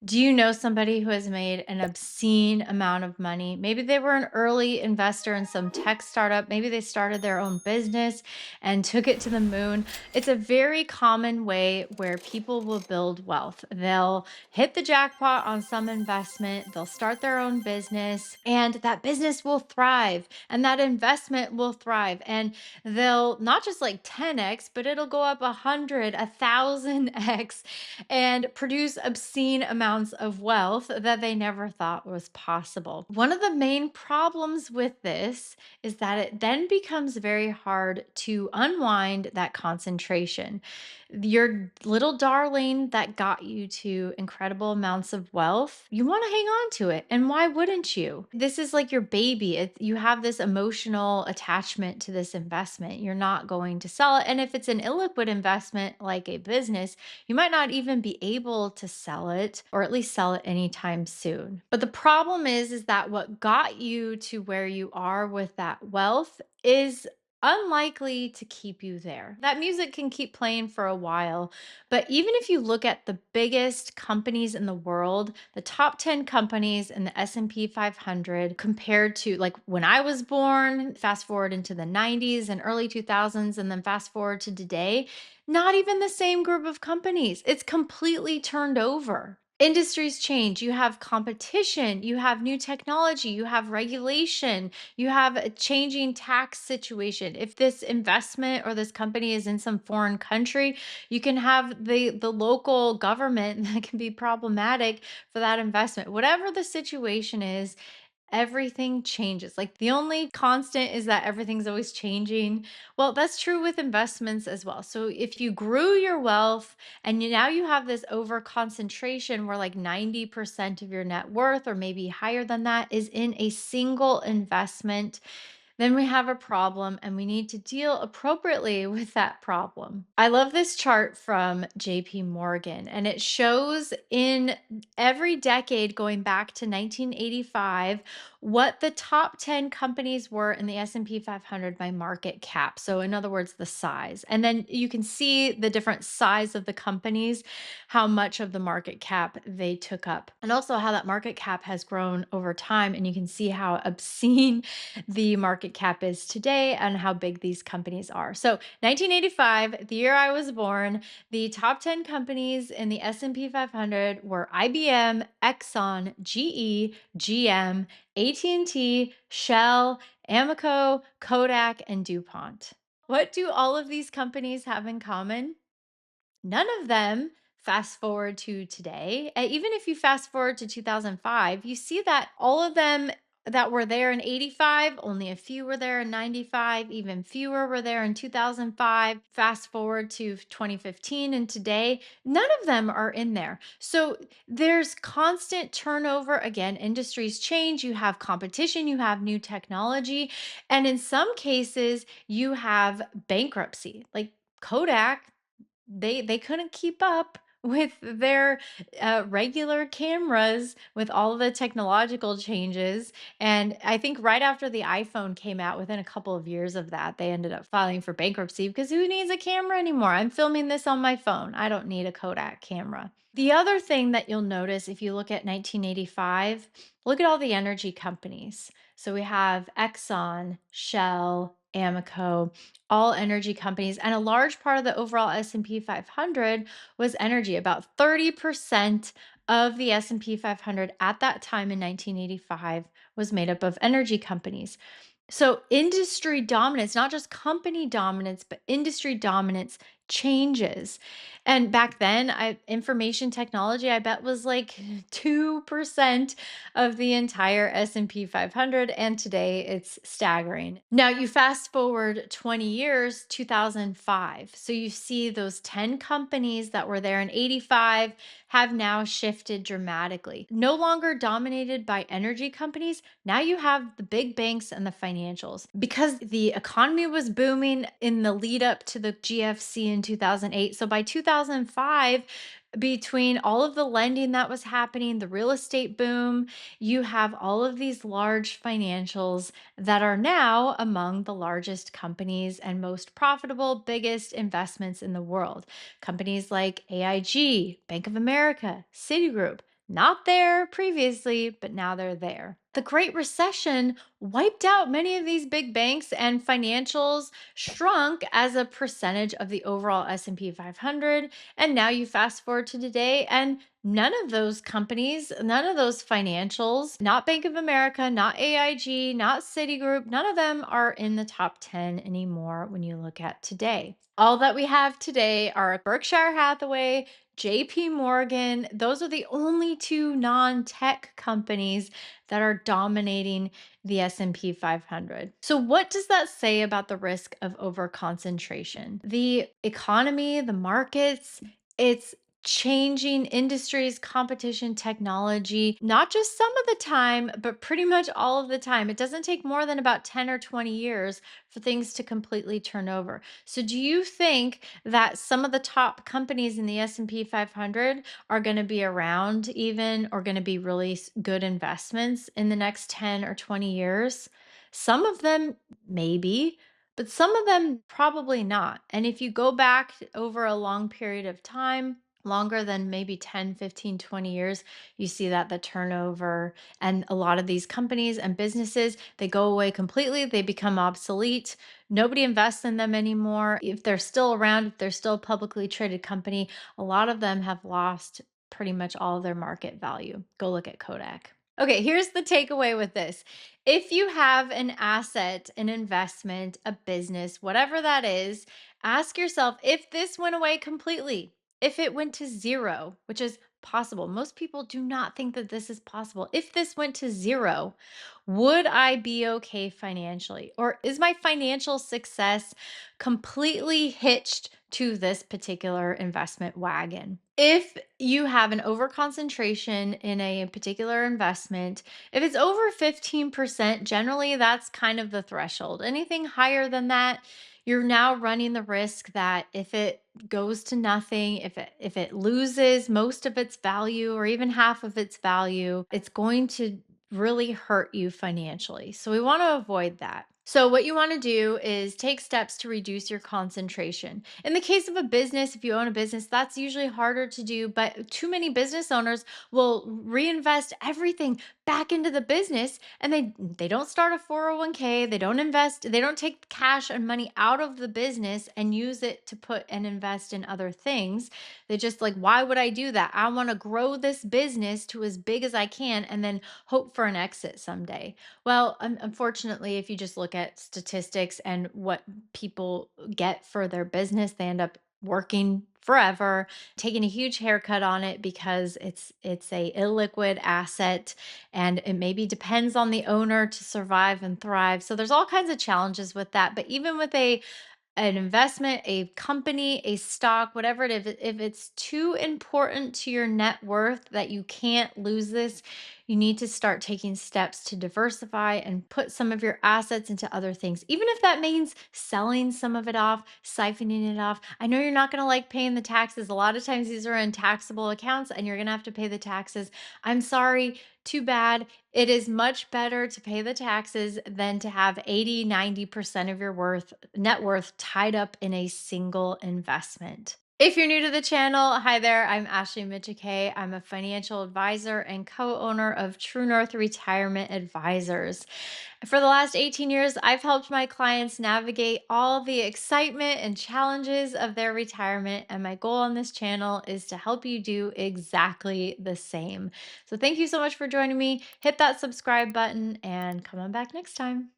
Do you know somebody who has made an obscene amount of money? Maybe they were an early investor in some tech startup. Maybe they started their own business and took it to the moon. It's a very common way where people will build wealth. They'll hit the jackpot on some investment, they'll start their own business, and that business will thrive, and that investment will thrive. And they'll not just like 10x, but it'll go up 100, 1,000x and produce obscene amounts of wealth that they never thought was possible. One of the main problems with this is that it then becomes very hard to unwind that concentration. Your little darling that got you to incredible amounts of wealth, you want to hang on to it. And why wouldn't you? This is like your baby. You have this emotional attachment to this investment. You're not going to sell it. And if it's an illiquid investment like a business, you might not even be able to sell it or at least sell it anytime soon. But the problem is that what got you to where you are with that wealth is unlikely to keep you there. That music can keep playing for a while, but even if you look at the biggest companies in the world, the top 10 companies in the S&P 500 compared to like when I was born, fast forward into the 90s and early 2000s and then fast forward to today, not even the same group of companies. It's completely turned over. Industries change. You have competition, you have new technology, you have regulation, you have a changing tax situation. If this investment or this company is in some foreign country, you can have the local government that can be problematic for that investment. Whatever the situation is, everything changes. Like the only constant is that everything's always changing. Well, that's true with investments as well. So if you grew your wealth and now you have this over concentration where like 90% of your net worth or maybe higher than that is in a single investment, then we have a problem and we need to deal appropriately with that problem. I love this chart from JP Morgan, and it shows in every decade going back to 1985 what the top 10 companies were in the S&P 500 by market cap. So in other words, the size. And then you can see the different size of the companies, how much of the market cap they took up, and also how that market cap has grown over time. And you can see how obscene the market cap is today and how big these companies are. So 1985, the year I was born, the top 10 companies in the S&P 500 were IBM, Exxon, GE, GM, AT&T, Shell, Amoco, Kodak, and DuPont. What do all of these companies have in common? None of them fast forward to today. Even if you fast forward to 2005, you see that all of them that were there in 85, only a few were there in 95, even fewer were there in 2005. Fast forward to 2015 and today, none of them are in there. So there's constant turnover. Again, industries change, you have competition, you have new technology, and in some cases, you have bankruptcy. Like Kodak, they couldn't keep up with their regular cameras with all the technological changes. And I think right after the iPhone came out, within a couple of years of that, they ended up filing for bankruptcy because who needs a camera anymore? I'm filming this on my phone. I don't need a Kodak camera. The other thing that you'll notice if you look at 1985, look at all the energy companies. So we have Exxon, Shell, Amoco, all energy companies, and a large part of the overall S&P 500 was energy. About 30% of the S&P 500 at that time in 1985 was made up of energy companies. So industry dominance, not just company dominance, but industry dominance changes. And back then, information technology, I bet, was like 2% of the entire S&P 500, and today it's staggering. Now you fast forward 20 years, 2005. So you see those 10 companies that were there in 85 have now shifted dramatically. No longer dominated by energy companies, now you have the big banks and the financials. Because the economy was booming in the lead up to the GFC in 2008. So by 2005, between all of the lending that was happening, the real estate boom, you have all of these large financials that are now among the largest companies and most profitable, biggest investments in the world. Companies like AIG, Bank of America, Citigroup, Not there previously, but now they're there. The Great Recession wiped out many of these big banks, and financials shrunk as a percentage of the overall S&P 500. And now you fast forward to today, and none of those companies, none of those financials, not Bank of America, not AIG, not Citigroup, none of them are in the top 10 anymore when you look at today. All that we have today are Berkshire Hathaway, JP Morgan. Those are the only two non-tech companies that are dominating the S&P 500. So what does that say about the risk of overconcentration? The economy, the markets, it's changing industries, competition, technology, not just some of the time, but pretty much all of the time. It doesn't take more than about 10 or 20 years for things to completely turn over. So do you think that some of the top companies in the S&P 500 are going to be around even, or going to be really good investments in the next 10 or 20 years? Some of them maybe, but some of them probably not. And if you go back over a long period of time, longer than maybe 10, 15, 20 years, you see that the turnover and a lot of these companies and businesses, they go away completely, they become obsolete. Nobody invests in them anymore. If they're still around, if they're still a publicly traded company, a lot of them have lost pretty much all of their market value. Go look at Kodak. Okay, here's the takeaway with this. If you have an asset, an investment, a business, whatever that is, ask yourself, if this went away completely, if it went to zero, which is possible. Most people do not think that this is possible. If this went to zero, would I be okay financially? Or is my financial success completely hitched to this particular investment wagon? If you have an overconcentration in a particular investment, if it's over 15%, generally that's kind of the threshold. Anything higher than that, you're now running the risk that if it goes to nothing, if it loses most of its value or even half of its value, it's going to really hurt you financially. So we want to avoid that. So what you want to do is take steps to reduce your concentration. In the case of a business, if you own a business, that's usually harder to do, but too many business owners will reinvest everything back into the business, and they don't start a 401k, they don't invest, they don't take cash and money out of the business and use it to put and invest in other things. They just like, why would I do that? I want to grow this business to as big as I can and then hope for an exit someday. Well, unfortunately, if you just look at statistics and what people get for their business, they end up working forever, taking a huge haircut on it because it's a illiquid asset, and it maybe depends on the owner to survive and thrive. So there's all kinds of challenges with that. But even with an investment, a company, a stock, whatever it is, if it's too important to your net worth that you can't lose this, you need to start taking steps to diversify and put some of your assets into other things. Even if that means selling some of it off, siphoning it off. I know you're not going to like paying the taxes. A lot of times these are in taxable accounts and you're going to have to pay the taxes. I'm sorry, too bad. It is much better to pay the taxes than to have 80, 90% of your net worth tied up in a single investment. If you're new to the channel, hi there, I'm Ashley Mitchell. I'm a financial advisor and co-owner of True North Retirement Advisors. For the last 18 years, I've helped my clients navigate all the excitement and challenges of their retirement, and my goal on this channel is to help you do exactly the same. So thank you so much for joining me. Hit that subscribe button and come on back next time.